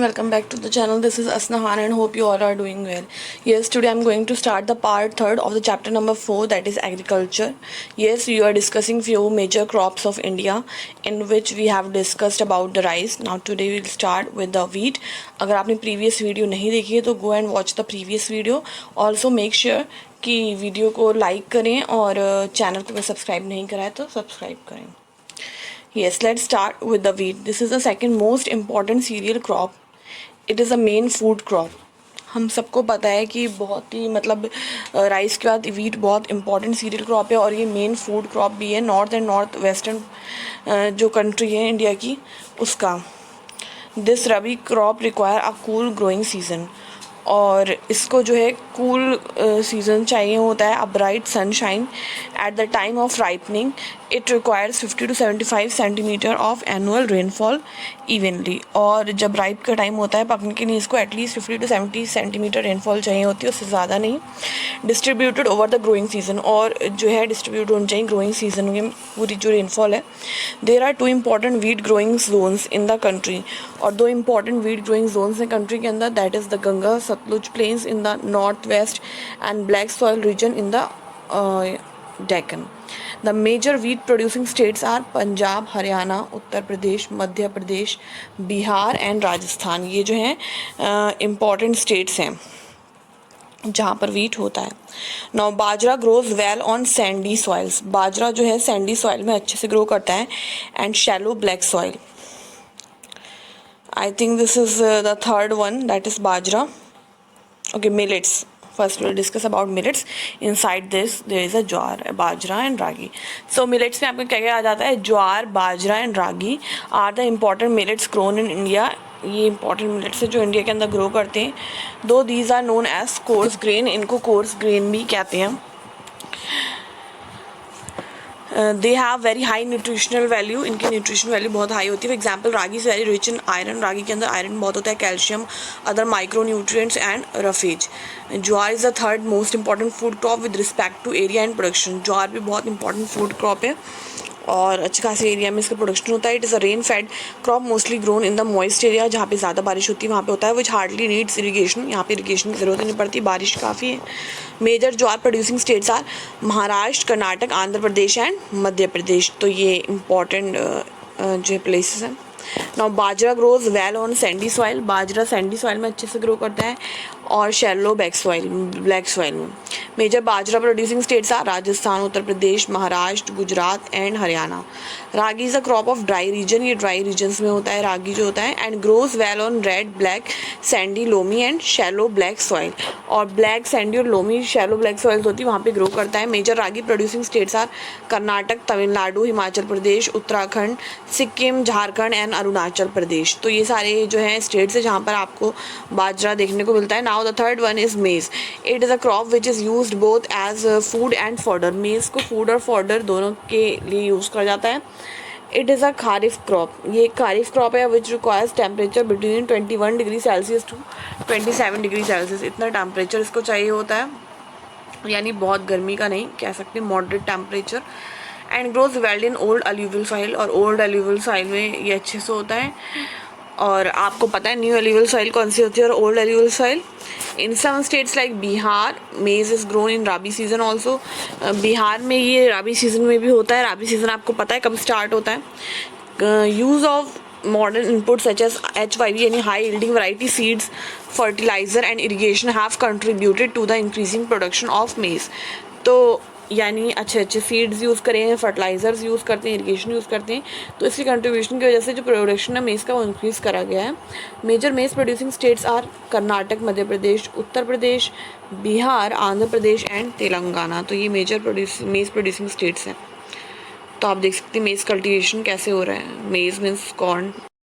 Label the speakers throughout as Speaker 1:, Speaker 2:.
Speaker 1: Welcome back to the channel. This is Asnahan and hope you all are doing well. Yes, today I'm going to start the part 3rd of the chapter number 4, that is agriculture. Yes, we are discussing few major crops of India, in which we have discussed about the rice. Now today we'll start with the wheat. अगर आपने previous video नहीं देखी है तो go and watch the previous video. Also make sure कि video को like करें और चैनल को सब्सक्राइब नहीं करा है तो सब्सक्राइब करें. Yes, let's start with the wheat. This is the second most important cereal crop. It is a main food crop. हम सबको पता है कि बहुत ही राइस के बाद वीट बहुत इंपॉर्टेंट सीरियल क्रॉप है और ये मेन फूड क्रॉप भी है नॉर्थ एंड नॉर्थ वेस्टर्न जो कंट्री है इंडिया की उसका. This rabi crop require a cool growing season और इसको जो है कूल सीज़न चाहिए होता है. A bright sunshine at the time of ripening. It requires 50 to 75 centimetre of annual rainfall evenly. और जब राइप का टाइम होता है पकने के लिए इसको एटलीस्ट 50 to 70 सेंटीमीटर रेनफॉल चाहिए होती है, उससे ज़्यादा नहीं. Distributed over the growing season और जो है डिस्ट्रीब्यूट होनी चाहिए ग्रोइंग सीजन में पूरी जो रेनफॉल है. There are 2 important wheat growing zones in the country और 2 इंपॉर्टेंट वीट ग्रोइंग जोन्स हैं कंट्री के अंदर. That is the Ganga Sutlej plains in the north west and black soil region in the Deccan. The major wheat producing states are Punjab, Haryana, Uttar Pradesh, Madhya Pradesh, Bihar and Rajasthan. ये जो हैं important states हैं जहाँ पर वीट होता है. Now bajra grows well on sandy soils. Bajra जो है सैंडी सॉइल में अच्छे से ग्रो करता है and shallow black soil. I think this is the third one, that is bajra. Okay, millets. First we'll discuss about millets. Inside this there is a jowar, bajra and ragi. So millets में आपको क्या क्या आ जाता है? ज्वार, बाजरा and ragi are the important millets grown in India. ये important millets है जो India के अंदर ग्रो करते हैं. Though these are known as coarse grain, इनको coarse grain भी कहते हैं. They have very high nutritional value. इनकी न्यूट्रिशन वैल्यू बहुत हाई होती है. For example ragi is very rich in iron. Ragi के अंदर आयरन बहुत होता है, calcium, other micronutrients and roughage. Jowar is the third most important food crop with respect to area and production. Jowar भी बहुत इंपॉर्टेंट फूड क्रॉप है और अच्छे खासे एरिया में इसका प्रोडक्शन होता है. It is a rain fade crop mostly grown in the moist area. जहाँ पे ज़्यादा बारिश होती है वहाँ पे होता है. विच हार्डली नीड्स इरीगेशन. यहाँ पे इरीगेशन की ज़रूरत नहीं पड़ती, बारिश काफ़ी है. Major jowar producing states are Maharashtra, Karnataka, Andhra Pradesh and Madhya Pradesh. तो ये इम्पॉर्टेंट जो प्लेसेस हैं. Now bajra grows well on sandy soil. Bajra sandy soil में अच्छे से ग्रो करता है और शैलो ब्लैक सॉइल में. Major bajra producing states are Rajasthan, Uttar Pradesh, Maharashtra, Gujarat and Haryana. Ragi is a crop of dry region. ये ड्राई रीजन्स में होता है रागी जो होता है. And grows well on red, black, sandy, loamy and shallow black soil. और ब्लैक, सैंडी और लोमी शैलो ब्लैक सॉइल्स होती है वहाँ पे ग्रो करता है. Major ragi producing states are Karnataka, Tamil Nadu, Himachal Pradesh, Uttarakhand, Sikkim, Jharkhand and Arunachal Pradesh. तो ये सारे जो हैं स्टेट्स हैं जहाँ पर आपको बाजरा देखने को मिलता है. Now the third one is maize. It is a crop which is used both as food and fodder. Maize को फूड और फॉडर दोनों के लिए यूज़ करा जाता है. It is a kharif crop. ये एक खारिफ क्रॉप है which requires temperature between 21 degree Celsius to 27 degree Celsius. इतना टेम्परेचर इसको चाहिए होता है, यानी बहुत गर्मी का नहीं कह सकते, moderate temperature. And grows well in old alluvial soil. और ओल्ड अलूवियल सॉइल में ये अच्छे से होता है. और आपको पता है न्यू अलूवियल सॉइल कौन सी होती है और old alluvial soil. In some states like Bihar maize is grown in rabi season also. Bihar में ये राबी सीजन में भी होता है. राबी सीजन आपको पता है कब स्टार्ट होता है. Use of modern inputs such as HYV यानी high yielding variety seeds, fertilizer and irrigation have contributed to the increasing production of maize. तो यानी अच्छे अच्छे सीड्स यूज़ करें हैं, फर्टिलाइज़र्स यूज़ करते हैं, इरीगेशन यूज़ करते हैं, तो इसकी कंट्रीब्यूशन की वजह से जो प्रोडक्शन है मेज़ का वो इंक्रीज़ करा गया है. Major maize producing states are Karnataka, Madhya Pradesh, Uttar Pradesh, Bihar, Andhra Pradesh and Telangana. तो ये मेजर मेज़ प्रोड्यूसिंग स्टेट्स हैं. तो आप देख सकते हैं मेज़ कल्टिवेशन कैसे हो रहा है. मेज़ means corn.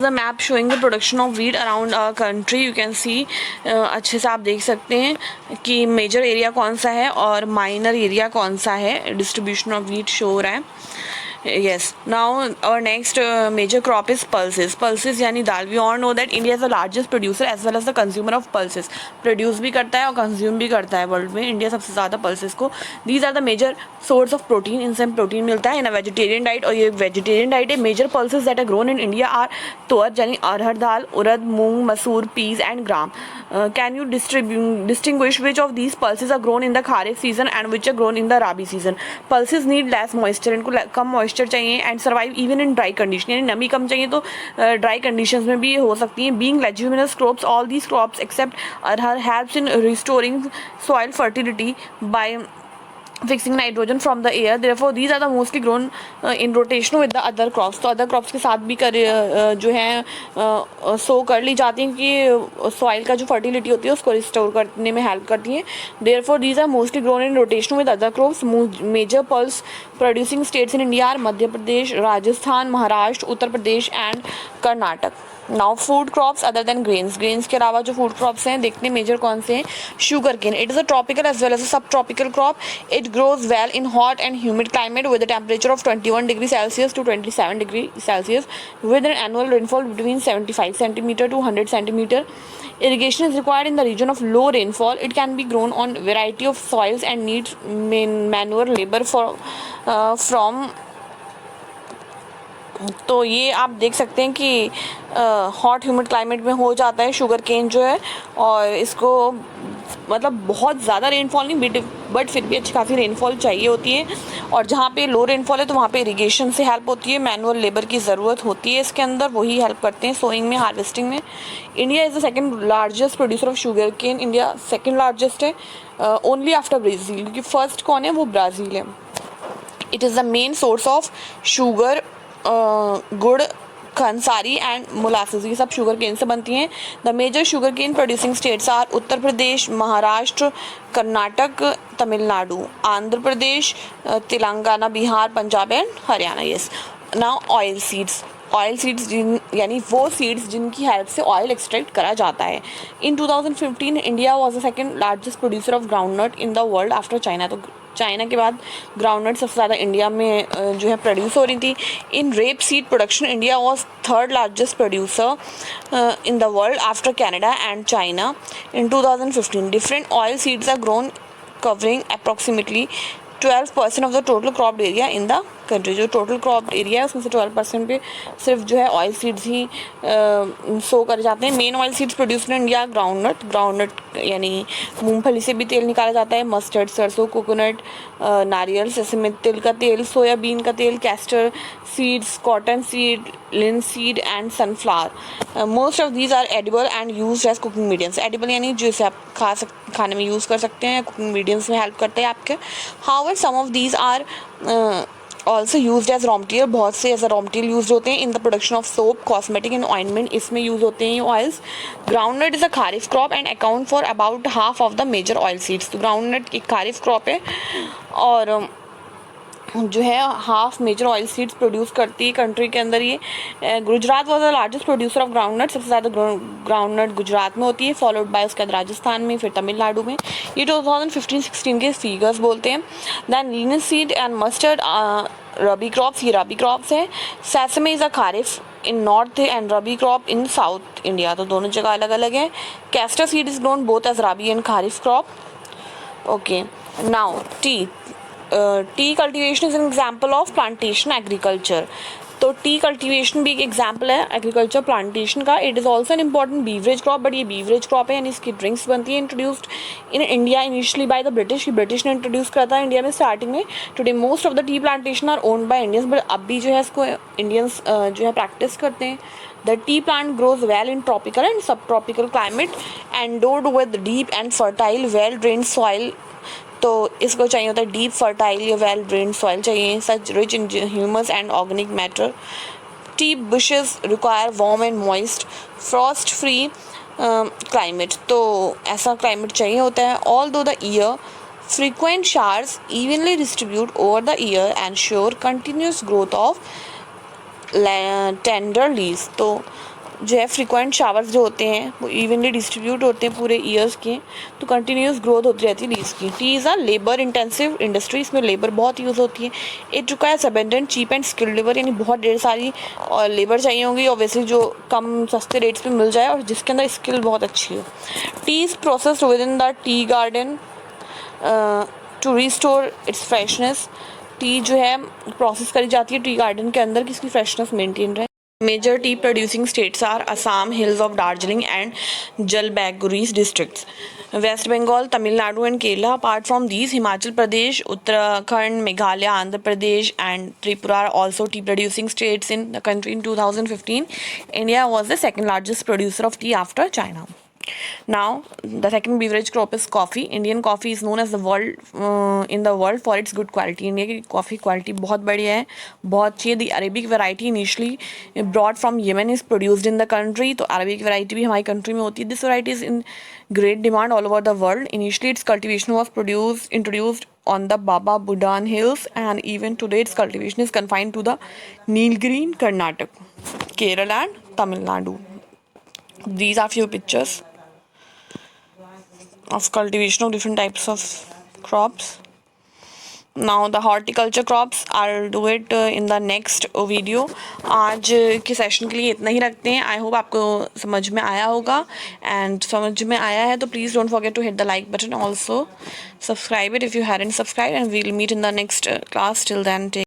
Speaker 1: The map showing the production of wheat around a country. You can see अच्छे से आप देख सकते हैं कि मेजर एरिया कौन सा है और माइनर एरिया कौन सा है. डिस्ट्रीब्यूशन ऑफ वीट शो हो रहा है. Yes. Now our next major crop is pulses. Pulses यानी दाल. We all know that India is the largest producer as well as the consumer of pulses. Produce भी करता है और consume भी करता है वर्ल्ड में. इंडिया सबसे ज़्यादा pulses को. These are the major source of protein. इनसे प्रोटीन मिलता है in a vegetarian diet. और ये vegetarian diet है. Major pulses that are grown in India are तुअर यानी अरहर दाल, उड़द, मूंग, मसूर, peas and gram. Can you distinguish which of these pulses are grown in the kharif season and which are grown in the rabi season? Pulses need less moisture. इनको कम moisture चाहिए and survive even in dry condition. यानी नमी कम चाहिए तो dry conditions में भी हो सकती हैं. Being leguminous crops, all these crops except arhar helps in restoring soil fertility by fixing nitrogen from the air. Therefore these are the mostly grown in rotation with the other crops. तो other crops के साथ भी जो है सो कर ली जाती हैं कि सॉइल का जो फर्टिलिटी होती है उसको रिस्टोर करने में हेल्प करती हैं. Therefore these are mostly grown in rotation with other crops. Major pulse producing states in India are Madhya Pradesh, Rajasthan, Maharashtra, Uttar Pradesh and Karnataka. Now food crops other than grains. Grains के अलावा जो फूड क्रॉप्स हैं देखते हैं मेजर कौन से हैं. Sugarcane. It is a tropical as well as a subtropical crop. इट grows well in hot and humid climate with a temperature of 21 degrees Celsius to 27 degrees Celsius with an annual rainfall between 75 centimeter to 100 centimeter. Irrigation is required in the region of low rainfall. It can be grown on variety of soils and needs manual labor from. तो ये आप देख सकते हैं कि hot humid climate में हो जाता है शुगर केन जो है. और इसको मतलब बहुत ज़्यादा रेनफॉल नहीं बट फिर भी अच्छी खासी रेनफॉल चाहिए होती है. और जहाँ पे लो रेनफॉल है तो वहाँ पे इरिगेशन से हेल्प होती है. मैनुअल लेबर की ज़रूरत होती है इसके अंदर, वही हेल्प करते हैं सोइंग में, हार्वेस्टिंग में. India is the second largest producer of sugar cane. India second largest है ओनली आफ्टर ब्राज़ील, क्योंकि फर्स्ट कौन है वो ब्राज़ील है. It is the main source of sugar, gur, khandsari and molasses. ये सब शुगर केन से बनती हैं. The major sugar cane producing states are Uttar Pradesh, Maharashtra, Karnataka, Tamil Nadu, Andhra Pradesh, Telangana, Bihar, Punjab and Haryana. Yes. Now oil seeds. Oil seeds यानी वो सीड्स जिनकी हेल्प से ऑयल एक्सट्रैक्ट करा जाता है. इन 2015 India was the second largest producer of groundnut in the world after China. तो China के बाद ग्राउंडनट सबसे ज़्यादा इंडिया में जो है प्रोड्यूस हो रही थी. In rapeseed production India was third largest producer in the world after Canada and China. In 2015 different oilseeds are grown covering approximately 12% of the total cropped area in the country. जो total crop area है उसमें से 12% पे सिर्फ जो है oil seeds ही सो करे जाते हैं. Men oil seeds produce in India groundnut यानी मूंगफली से भी तेल निकाला जाता है. मस्टर्ड, सरसों, कोकोनट, नारियल, सेसमे तिल का तेल, सोयाबीन का तेल, castor seeds, cotton seed, linseed and sunflower. Most of these are edible and used as cooking mediums. Edible यानी जिसे आप खाने में यूज़ कर सकते हैं, कुकिंग मीडियम्स में हेल्प करते हैं आपके. However some of these are also use as raw material. बहुत से एज रॉ मटीरियल यूज होते हैं in the production of soap, cosmetic and ointment. इसमें यूज होते हैं ये oils. Groundnut is a kharif crop and account for about half of the major oil seeds. तो groundnut एक खारिफ क्रॉप है और जो है half major oil seeds produce करती है कंट्री के अंदर. ये Gujarat was the largest producer of groundnut. सबसे ज़्यादा ग्राउंडनट गुजरात में होती है, फॉलोड बाय उसके बाद राजस्थान में, फिर तमिलनाडु में. ये 2015-16 के फिगर्स बोलते हैं. Then linseed and mustard rabi crops. ये रबी क्रॉप्स हैं. Sesame is a kharif in north and rabi crop in south India. तो दोनों जगह अलग अलग है. Castor seed is grown both as rabi and kharif crop. Okay. Now tea. Tea cultivation is an example of plantation agriculture. तो tea cultivation भी एक example है एग्रीकल्चर प्लांटेशन का. It is also an important beverage crop, but ये beverage crop है यानी इसकी drinks बनती है. Introduced in India initially by the British. British ने इंट्रोड्यूस करा था इंडिया में स्टार्टिंग में. Today most of the tea plantation are owned by Indians, but अब भी जो है इसको इंडियंस जो है प्रैक्टिस करते हैं. The tea plant grows well in tropical and subtropical climate, endowed with deep and fertile, well-drained soil. तो इसको चाहिए होता है डीप फर्टाइल या वेल ड्रेन्ड सॉइल चाहिए, such rich in humus and organic matter. Tea bushes require warm and moist frost free climate. तो ऐसा climate चाहिए होता है. All through the year frequent showers evenly distribute over the year and ensure continuous growth of tender leaves. तो जो है frequent showers जो होते हैं वो इवनली डिस्ट्रीब्यूट होते हैं पूरे ईयर्स के, तो कंटिन्यूस ग्रोथ होती रहती है लीव्स की। Tea is a labour intensive industry, इसमें लेबर बहुत यूज़ होती है। It requires abundant cheap and skilled labour, यानी बहुत ढेर सारी और लेबर चाहिए होगी ऑब्वियसली जो कम सस्ते रेट्स पे मिल जाए और जिसके अंदर स्किल बहुत अच्छी हो। Tea is processed within the tea garden to restore its freshness. Tea जो है प्रोसेस करी जाती है टी गार्डन के अंदर कि इसकी फ्रेशनेस मेंटेन रहे। Major tea producing states are Assam, hills of Darjeeling and Jalpaiguri districts. West Bengal, Tamil Nadu and Kerala. Apart from these, Himachal Pradesh, Uttarakhand, Meghalaya, Andhra Pradesh and Tripura are also tea producing states in the country. In 2015, India was the second largest producer of tea after China. Now, the second beverage crop is coffee. Indian coffee is known as the world in the world for its good quality. India की coffee quality बहुत बढ़िया है, बहुत अच्छी है. The Arabic variety initially brought from Yemen is produced in the country. तो Arabic variety भी हमारी कंट्री में होती है. This variety is in great demand all over the world. Initially, its cultivation was introduced on the Baba Budan Hills, and even today, its cultivation is confined to the Nilgiri, Karnataka, Kerala, and Tamil Nadu. These are few pictures of cultivation of different types of crops. Now the horticulture crops, I'll do it in the next video. आज के session के लिए इतना ही रखते हैं. I hope आपको समझ में आया होगा, एंड समझ में आया है तो please don't forget to hit the like button. Also subscribe it if you hadn't subscribe, and we'll meet in the next class. Till then take